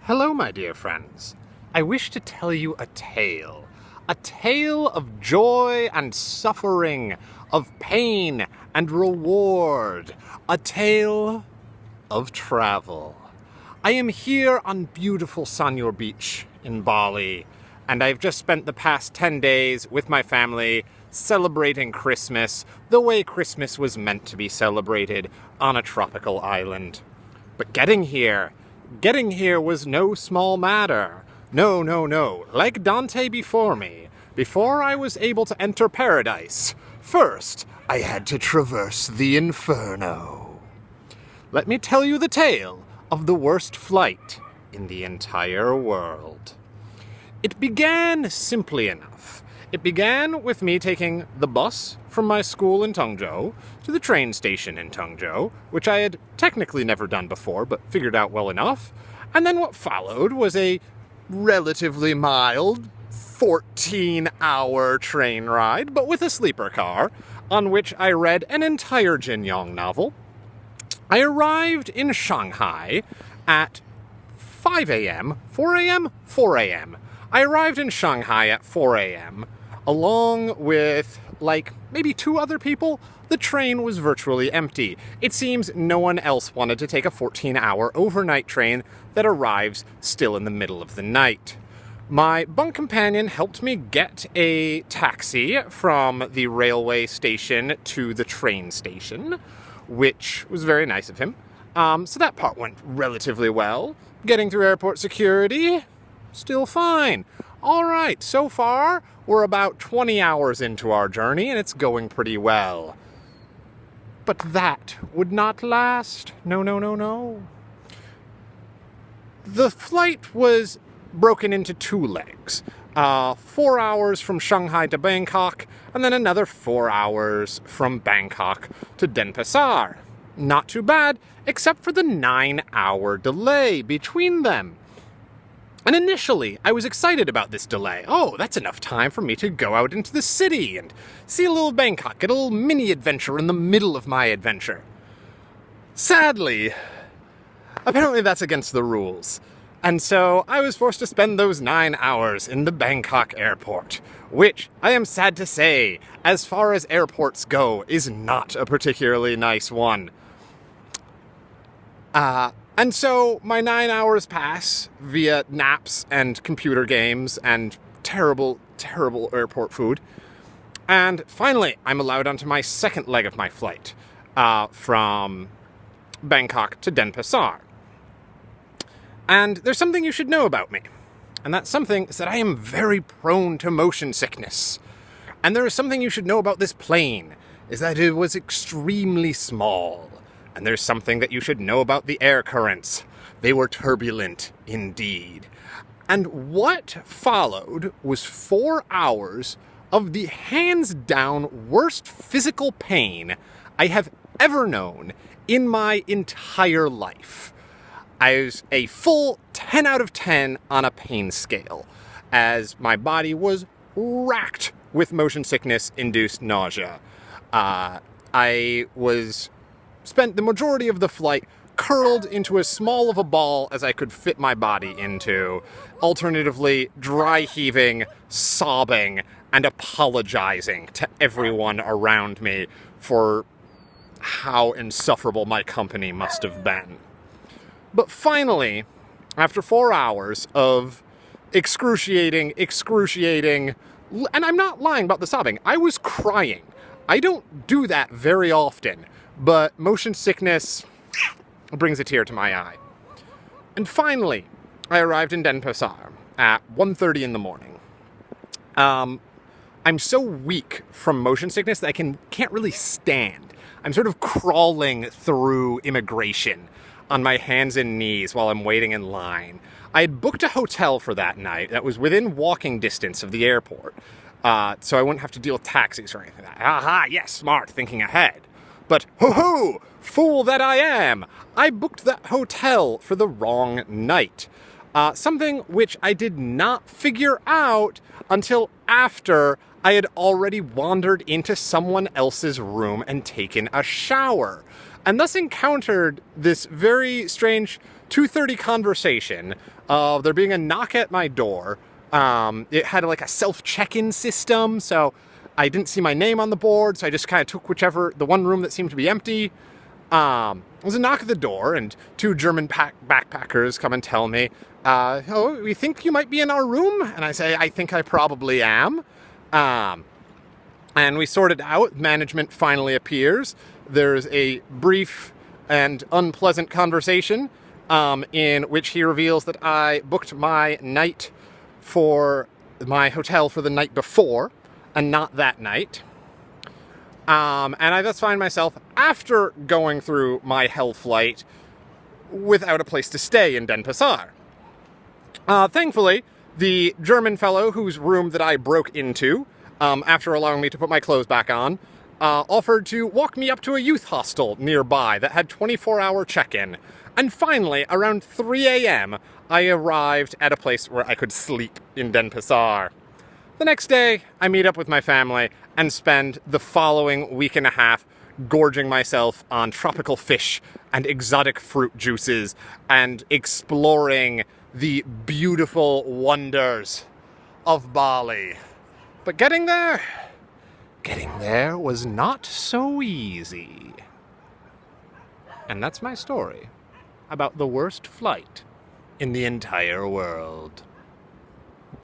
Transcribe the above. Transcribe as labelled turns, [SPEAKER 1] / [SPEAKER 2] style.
[SPEAKER 1] Hello, my dear friends. I wish to tell you a tale of joy and suffering, of pain and reward, a tale of travel. I am here on beautiful Sanur Beach in Bali, and I've just spent the past 10 days with my family celebrating Christmas the way Christmas was meant to be celebrated on a tropical island. But getting here was no small matter. No. Like Dante before me, before I was able to enter paradise, first I had to traverse the inferno. Let me tell you the tale of the worst flight in the entire world. It began simply enough. It began with me taking the bus from my school in Tongzhou to the train station in Tongzhou, which I had technically never done before, but figured out well enough. And then what followed was a relatively mild 14-hour train ride, but with a sleeper car, on which I read an entire Jin Yong novel. I arrived in Shanghai at 5 a.m., 4 a.m., 4 a.m. I arrived in Shanghai at 4 a.m., along with, maybe 2 other people. The train was virtually empty. It seems no one else wanted to take a 14-hour overnight train that arrives still in the middle of the night. My bunk companion helped me get a taxi from the railway station to the train station, which was very nice of him. So that part went relatively well. Getting through airport security, still fine. All right, so far, we're about 20 hours into our journey, and it's going pretty well. But that would not last. No. The flight was broken into 2 legs. 4 hours from Shanghai to Bangkok, and then another 4 hours from Bangkok to Denpasar. Not too bad, except for the 9-hour delay between them. And initially, I was excited about this delay. Oh, that's enough time for me to go out into the city and see a little Bangkok, get a little mini-adventure in the middle of my adventure. Sadly, apparently that's against the rules. And so I was forced to spend those 9 hours in the Bangkok airport, which, I am sad to say, as far as airports go, is not a particularly nice one. And so my 9 hours pass via naps and computer games and terrible airport food. And finally, I'm allowed onto my second leg of my flight, from Bangkok to Denpasar. And there's something you should know about me. And that something is that I am very prone to motion sickness. And there is something you should know about this plane, is that it was extremely small. And there's something that you should know about the air currents. They were turbulent indeed. And what followed was 4 hours of the hands-down worst physical pain I have ever known in my entire life. I was a full 10 out of 10 on a pain scale, as my body was racked with motion sickness-induced nausea. I spent the majority of the flight curled into as small of a ball as I could fit my body into, alternatively dry heaving, sobbing, and apologizing to everyone around me for how insufferable my company must have been. But finally, after 4 hours of excruciating, and I'm not lying about the sobbing, I was crying. I don't do that very often, but motion sickness brings a tear to my eye. And finally, I arrived in Denpasar at 1:30 in the morning. I'm so weak from motion sickness that I can't really stand. I'm sort of crawling through immigration on my hands and knees while I'm waiting in line. I had booked a hotel for that night that was within walking distance of the airport, so I wouldn't have to deal with taxis or anything like that. Aha, yes, smart, thinking ahead. But, ho-ho, fool that I am, I booked that hotel for the wrong night. Something which I did not figure out until after I had already wandered into someone else's room and taken a shower, and thus encountered this very strange 2:30 conversation of there being a knock at my door. It had like a self-check-in system, so I didn't see my name on the board, so I just kind of took the one room that seemed to be empty. It was a knock at the door, and two German backpackers come and tell me, oh, we think you might be in our room? And I say, I think I probably am. And we sort it out. Management finally appears. There's a brief and unpleasant conversation in which he reveals that I booked my night for my hotel for the night before and not that night. And I thus find myself, after going through my hell flight, without a place to stay in Denpasar. Thankfully, the German fellow whose room that I broke into, after allowing me to put my clothes back on, offered to walk me up to a youth hostel nearby that had 24-hour check-in. And finally, around 3 a.m., I arrived at a place where I could sleep in Denpasar. The next day, I meet up with my family and spend the following week and a half gorging myself on tropical fish and exotic fruit juices and exploring the beautiful wonders of Bali. But getting there was not so easy. And that's my story about the worst flight in the entire world.